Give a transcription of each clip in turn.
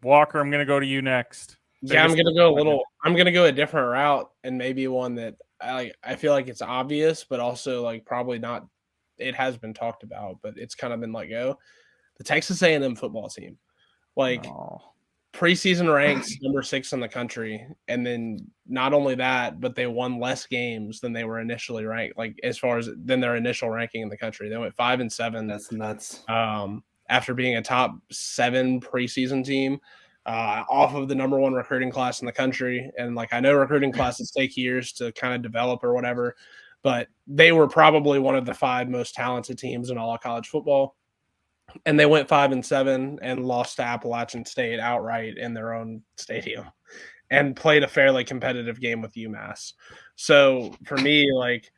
Walker, I'm going to go to you next. Yeah, I'm gonna go a different route, and maybe one that I feel like it's obvious, but also like probably not. It has been talked about, but it's kind of been let go. The Texas A&M football team, like preseason ranks number 6 in the country, and then not only that, but they won less games than they were initially ranked. Like as far as than their initial ranking in the country, they went 5-7. That's nuts. After being a top 7 preseason team. Off of the number 1 recruiting class in the country. And like, I know recruiting classes take years to kind of develop or whatever, but they were probably one of the 5 most talented teams in all of college football. And they went 5-7 and lost to Appalachian State outright in their own stadium and played a fairly competitive game with UMass. So for me, like,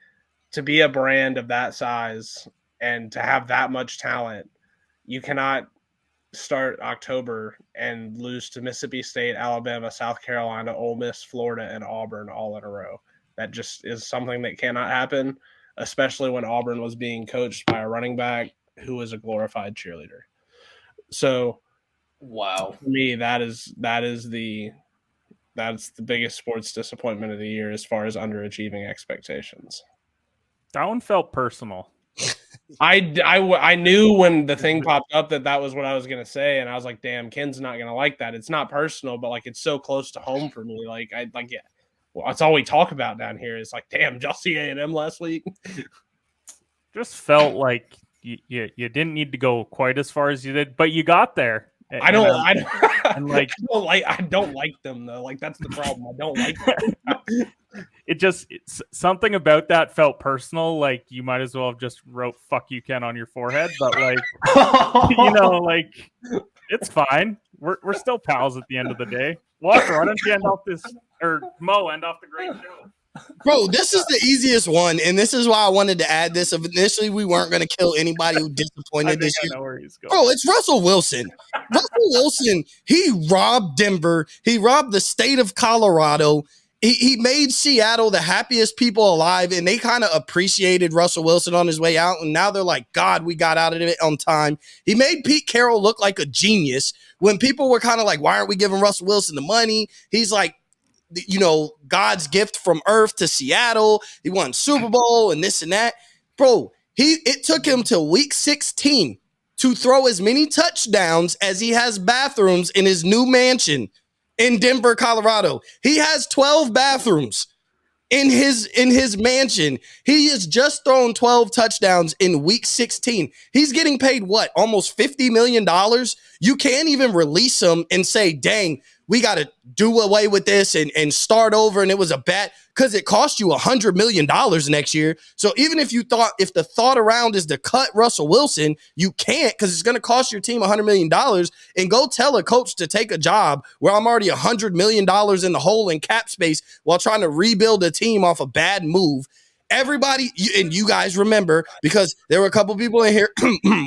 to be a brand of that size and to have that much talent, you cannot start October and lose to Mississippi State, Alabama, South Carolina, Ole Miss, Florida, and Auburn all in a row. That just is something that cannot happen, especially when Auburn was being coached by a running back who was a glorified cheerleader. So, wow, for me, that's the biggest sports disappointment of the year as far as underachieving expectations. That one felt personal. I knew when the thing popped up that was what I was going to say. And I was like, damn, Ken's not going to like that. It's not personal, but like, it's so close to home for me. Like yeah, well, that's all we talk about down here. Is like, damn, did y'all see A&M last week? Just felt like you didn't need to go quite as far as you did, but you got there. I don't like them though. Like, that's the problem. I don't like them. It's something about that felt personal. Like, you might as well have just wrote "fuck you, Ken" on your forehead. But like, like, it's fine. We're still pals at the end of the day. Walker, why don't you end off this, or Mo, end off the great show? Bro, this is the easiest one, and this is why I wanted to add this. Initially, we weren't going to kill anybody who disappointed this year. Bro, it's Russell Wilson. Russell Wilson, he robbed Denver. He robbed the state of Colorado. He made Seattle the happiest people alive, and they kind of appreciated Russell Wilson on his way out, and now they're like, God, we got out of it on time. He made Pete Carroll look like a genius. When people were kind of like, why aren't we giving Russell Wilson the money? He's like, God's gift from earth to Seattle. He won Super Bowl and this and that. Bro, it took him to week 16 to throw as many touchdowns as he has bathrooms in his new mansion in Denver, Colorado. He has 12 bathrooms in his mansion. He has just thrown 12 touchdowns in week 16. He's getting paid what? Almost $50 million. You can't even release him and say, dang, we got to do away with this and start over. And it was a bet because it cost you $100 million next year. So even if the thought around is to cut Russell Wilson, you can't, because it's going to cost your team $100 million. And go tell a coach to take a job where I'm already $100 million in the hole in cap space while trying to rebuild a team off a bad move. Everybody, and you guys remember, because there were a couple people in here,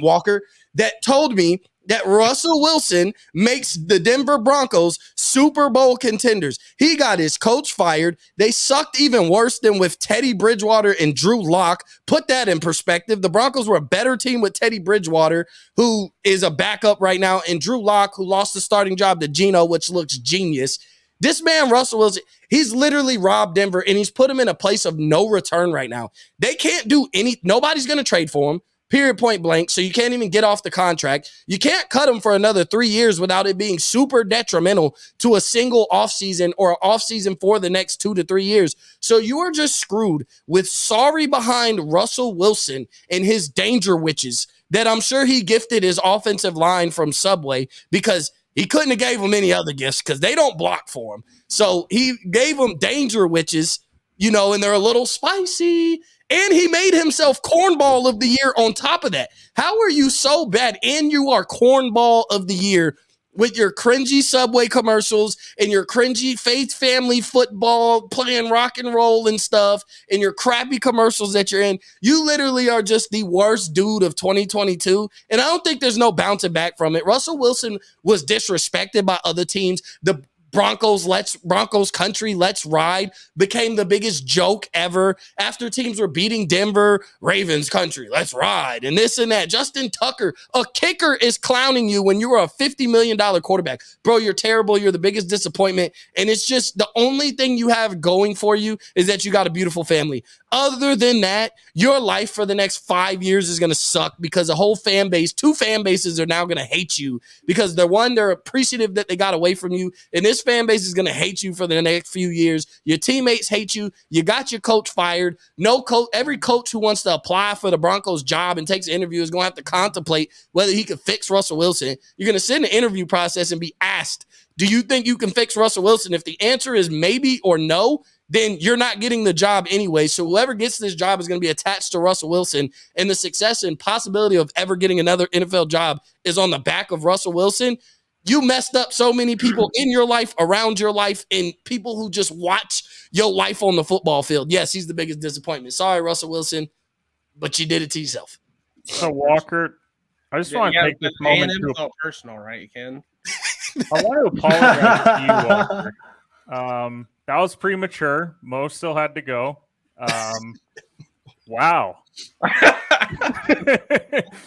Walker, that told me that Russell Wilson makes the Denver Broncos Super Bowl contenders. He got his coach fired. They sucked even worse than with Teddy Bridgewater and Drew Lock. Put that in perspective. The Broncos were a better team with Teddy Bridgewater, who is a backup right now, and Drew Lock, who lost the starting job to Geno, which looks genius. This man, Russell Wilson, he's literally robbed Denver, and he's put them in a place of no return right now. They can't do nobody's going to trade for him. Period, point blank. So you can't even get off the contract. You can't cut him for another 3 years without it being super detrimental to a single offseason or offseason for the next 2 to 3 years. So you are just screwed with sorry behind Russell Wilson and his danger witches that I'm sure he gifted his offensive line from Subway, because he couldn't have gave them any other gifts because they don't block for him. So he gave them danger witches, and they're a little spicy. And he made himself cornball of the year on top of that. How are you so bad? And you are cornball of the year with your cringy Subway commercials and your cringy Faith Family football playing rock and roll and stuff and your crappy commercials that you're in. You literally are just the worst dude of 2022. And I don't think there's no bouncing back from it. Russell Wilson was disrespected by other teams. The Broncos country, let's ride, became the biggest joke ever after teams were beating Denver. Ravens country, let's ride, and this and that. Justin Tucker, a kicker, is clowning you when you were a $50 million quarterback. Bro, you're terrible. You're the biggest disappointment, and it's just the only thing you have going for you is that you got a beautiful family. Other than that, your life for the next 5 years is going to suck because the whole fan base, 2 fan bases are now going to hate you because they're appreciative that they got away from you. And this fan base is going to hate you for the next few years. Your teammates hate you. You got your coach fired. No coach, every coach who wants to apply for the Broncos job and takes an interview is going to have to contemplate whether he can fix Russell Wilson. You're going to sit in the interview process and be asked, do you think you can fix Russell Wilson? If the answer is maybe or no, then you're not getting the job anyway. So whoever gets this job is going to be attached to Russell Wilson, and the success and possibility of ever getting another NFL job is on the back of Russell Wilson. You messed up so many people in your life, around your life, and people who just watch your life on the football field. Yes, he's the biggest disappointment. Sorry, Russell Wilson, but you did it to yourself. So, Walker, I just want to take this moment to felt personal, right? You can. I want to apologize to you, Walker. That was premature. Mo still had to go. Wow.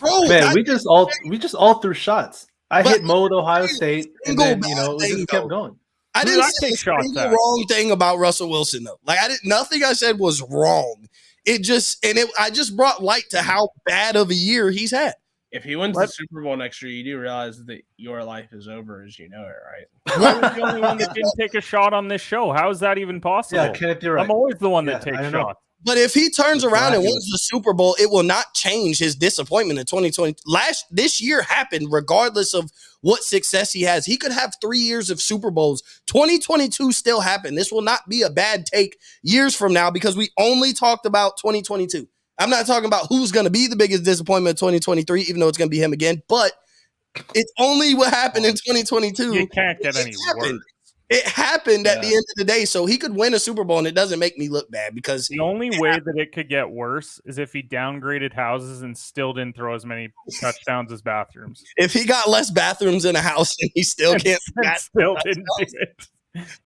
Bro, man, we just all threw shots. I hit Mo at Ohio State, and then it just kept going. I didn't say the wrong thing about Russell Wilson though. Like nothing I said was wrong. I just brought light to how bad of a year he's had. If he wins the Super Bowl next year, you do realize that your life is over as you know it, right? I was the only one that didn't take a shot on this show. How is that even possible? Yeah, Kenneth, you're right. I'm always the one that takes shots. But if he turns around and wins the Super Bowl, it will not change his disappointment in 2020. This year happened regardless of what success he has. He could have 3 years of Super Bowls. 2022 still happened. This will not be a bad take years from now because we only talked about 2022. I'm not talking about who's going to be the biggest disappointment in 2023, even though it's going to be him again. But it's only what happened in 2022. You can't get any worse. It happened at the end of the day, so he could win a Super Bowl, and it doesn't make me look bad because the only way that it could get worse is if he downgraded houses and still didn't throw as many touchdowns as bathrooms. If he got less bathrooms in a house and he still can't, still didn't do it.